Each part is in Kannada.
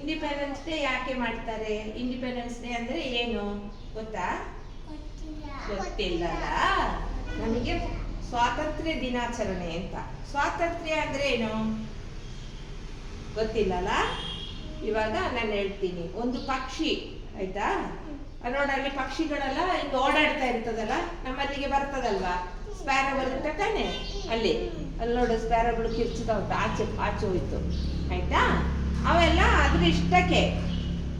ಇಂಡಿಪೆಂಡೆನ್ಸ್ ಡೇ ಯಾಕೆ ಮಾಡ್ತಾರೆ? ಇಂಡಿಪೆಂಡೆನ್ಸ್ ಡೇ ಅಂದ್ರೆ ಏನು ಗೊತ್ತಾ? ಗೊತ್ತಿಲ್ಲಲ್ಲ. ನಮಗೆ ಸ್ವಾತಂತ್ರ್ಯ ದಿನಾಚರಣೆ ಅಂತ. ಸ್ವಾತಂತ್ರ್ಯ ಅಂದ್ರೆ ಏನು ಗೊತ್ತಿಲ್ಲಲ್ಲ. ಇವಾಗ ನಾನು ಹೇಳ್ತೀನಿ. ಒಂದು ಪಕ್ಷಿ ಆಯ್ತಾ, ನೋಡಲ್ಲಿ ಪಕ್ಷಿಗಳೆಲ್ಲ ಹಿಂಗೆ ಓಡಾಡ್ತಾ ಇರ್ತದಲ್ಲ, ನಮ್ಮಲ್ಲಿಗೆ ಬರ್ತದಲ್ವಾ, ಸ್ಪ್ಯಾರೋ ಬರುತ್ತೆ ತಾನೆ, ಅಲ್ಲಿ ನೋಡು ಸ್ಪ್ಯಾರೋಗಳು ಕಿರ್ಚ್ತಾ ಉಂಟು, ಆಚೆ ಹೋಯ್ತು ಆಯ್ತಾ. ಅವೆಲ್ಲ ಅದ್ರ ಇಷ್ಟಕ್ಕೆ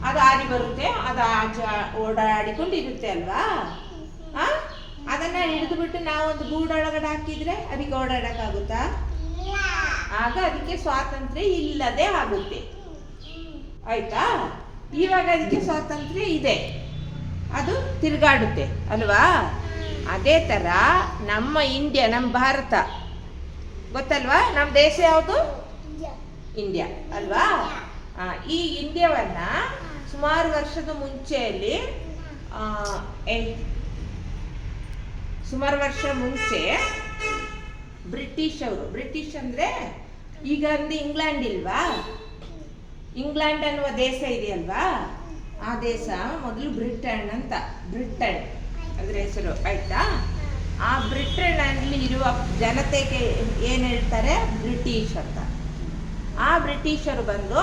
ಅದು ಆಡಿ ಬರುತ್ತೆ, ಅದು ಆಚೆ ಓಡಾಡಿಕೊಂಡು ಇರುತ್ತೆ ಅಲ್ವಾ. ಅದನ್ನ ಹಿಡಿದು ಬಿಟ್ಟು ನಾವೊಂದು ಗೂಡೊಳಗಡೆ ಹಾಕಿದ್ರೆ ಅದಕ್ಕೆ ಓಡಾಡಕ್ಕಾಗುತ್ತಾ? ಆಗ ಅದಕ್ಕೆ ಸ್ವಾತಂತ್ರ್ಯ ಇಲ್ಲದೆ ಆಗುತ್ತೆ ಆಯ್ತಾ. ಇವಾಗ ಅದಕ್ಕೆ ಸ್ವಾತಂತ್ರ್ಯ ಇದೆ, ಅದು ತಿರುಗಾಡುತ್ತೆ ಅಲ್ವಾ. ಅದೇ ತರ ನಮ್ಮ ಇಂಡಿಯಾ, ನಮ್ಮ ಭಾರತ ಗೊತ್ತಲ್ವಾ, ನಮ್ಮ ದೇಶ ಯಾವುದು? ಇಂಡಿಯಾ ಅಲ್ವಾ. ಈ ಇಂಡಿಯಾವನ್ನ ಸುಮಾರು ವರ್ಷದ ಮುಂಚೆಯಲ್ಲಿ ಸುಮಾರು ವರ್ಷ ಮುಂಚೆ ಬ್ರಿಟಿಷ್ ಅವರು, ಬ್ರಿಟಿಷ್ ಅಂದ್ರೆ ಈಗ ಅಂದ್ರೆ ಇಂಗ್ಲೆಂಡ್ ಇಲ್ವಾ, ಇಂಗ್ಲೆಂಡ್ ಅನ್ನುವ ದೇಶ ಇದೆಯಲ್ವಾ, ಆ ದೇಶ ಮೊದಲು ಬ್ರಿಟನ್ ಅಂತ, ಬ್ರಿಟನ್ ಅದ್ರ ಹೆಸರು ಆಯ್ತಾ. ಆ ಬ್ರಿಟನ್ ಅಲ್ಲಿ ಇರುವ ಜನತೆಗೆ ಏನ್ ಹೇಳ್ತಾರೆ? ಬ್ರಿಟಿಷ್ ಅಂತ. ಆ ಬ್ರಿಟಿಷರು ಬಂದು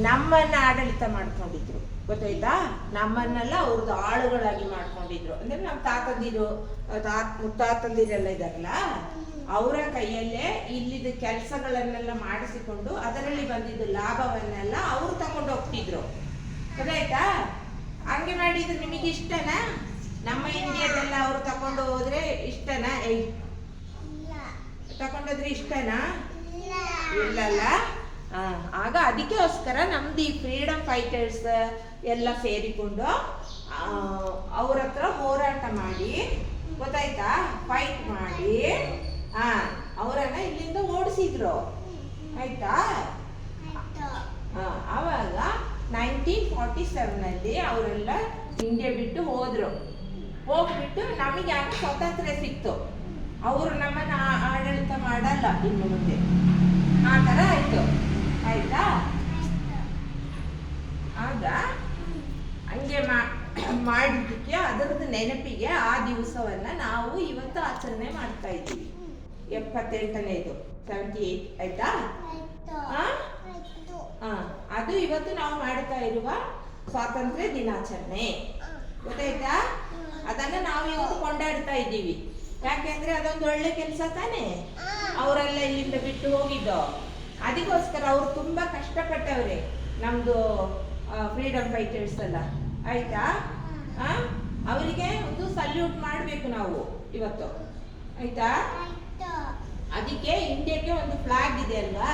ನಮ್ಮನ್ನ ಆಡಳಿತ ಮಾಡ್ಕೊಂಡಿದ್ರು ಗೊತ್ತಾಯ್ತಾ. ನಮ್ಮನ್ನೆಲ್ಲ ಅವ್ರದ್ದು ಆಳುಗಳಾಗಿ ಮಾಡ್ಕೊಂಡಿದ್ರು. ಅಂದ್ರೆ ನಮ್ಮ ತಾತಂದಿರು ಮುತ್ತಾತಂದಿರೆಲ್ಲ ಇದಾರಲ್ಲ, ಅವರ ಕೈಯಲ್ಲೇ ಇಲ್ಲಿದ್ದ ಕೆಲಸಗಳನ್ನೆಲ್ಲ ಮಾಡಿಸಿಕೊಂಡು ಅದರಲ್ಲಿ ಬಂದಿದ್ದು ಲಾಭವನ್ನೆಲ್ಲ ಅವರು ತಗೊಂಡು ಹೋಗ್ತಿದ್ರು ಗೊತ್ತಾಯ್ತಾ. ಹಂಗೆ ಮಾಡಿದ್ರೆ ನಿಮಗೆ ಇಷ್ಟನಾ? ನಮ್ಮ ಇಂಡಿಯಾದೆಲ್ಲ ಅವರು ತಕೊಂಡು ಹೋದ್ರೆ ಇಷ್ಟನಾ? ತಕೊಂಡೋದ್ರೆ ಇಷ್ಟನಾ? ಇಲ್ಲಲ್ಲ. ಆಗ ಅದಕ್ಕೋಸ್ಕರ ನಮ್ದು ಈ ಫ್ರೀಡಮ್ ಫೈಟರ್ಸ್ ಎಲ್ಲ ಸೇರಿಕೊಂಡು ಅವ್ರ ಹತ್ರ ಹೋರಾಟ ಮಾಡಿ ಗೊತ್ತಾಯ್ತಾ, ಫೈಟ್ ಮಾಡಿ ಅವರನ್ನ ಇಲ್ಲಿಂದ ಓಡಿಸಿದ್ರು ಆಯ್ತಾ. ಆವಾಗ 1947 ಅವರೆಲ್ಲ ಇಂಡಿಯಾ ಬಿಟ್ಟು ಹೋದ್ರು. ಹೋಗ್ಬಿಟ್ಟು ನಮಗೆ ಯಾಕೆ ಸ್ವಾತಂತ್ರ್ಯ ಸಿಕ್ತು, ಅವರು ನಮ್ಮನ್ನ ಆಡಳಿತ ಮಾಡಲ್ಲ ಇನ್ನು ಮುಂದೆ, ಆ ತರ ಆಯ್ತು ಆಯ್ತಾ. ಆಗ ಹಂಗೆ ಮಾಡಿದ್ದಕ್ಕೆ ಅದರದ್ದು ನೆನಪಿಗೆ ಆ ದಿವಸವನ್ನ ನಾವು ಇವತ್ತು ಆಚರಣೆ ಮಾಡ್ತಾ ಇದ್ದೀವಿ. 78ನೇದು 78 ಆಯ್ತಾ. ಅದು ಇವತ್ತು ನಾವು ಮಾಡ್ತಾ ಇರುವ ಸ್ವಾತಂತ್ರ್ಯ ದಿನಾಚರಣೆ ಗೊತ್ತಾಯ್ತಾ. ಅದನ್ನ ನಾವು ಇವತ್ತು ಕೊಂಡಾಡ್ತಾ ಇದ್ದೀವಿ. ಯಾಕೆಂದ್ರೆ ಅದೊಂದು ಒಳ್ಳೆ ಕೆಲಸ ತಾನೆ, ಅವರೆಲ್ಲ ಇಲ್ಲಿಂದ ಬಿಟ್ಟು ಹೋಗಿದ್ದು. ಅದಕ್ಕೋಸ್ಕರ ಅವ್ರು ತುಂಬಾ ಕಷ್ಟಪಟ್ಟವ್ರೆ, ನಮ್ದು ಫ್ರೀಡಮ್ ಫೈಟರ್ಸ್ ಎಲ್ಲ ಆಯ್ತಾ. ಅವರಿಗೆ ಒಂದು ಸಲ್ಯೂಟ್ ಮಾಡಬೇಕು ನಾವು ಇವತ್ತು ಆಯ್ತಾ. ಅದಕ್ಕೆ ಇಂಡಿಯಾಕ್ಕೆ ಒಂದು ಫ್ಲಾಗ್ ಇದೆ ಅಲ್ವಾ,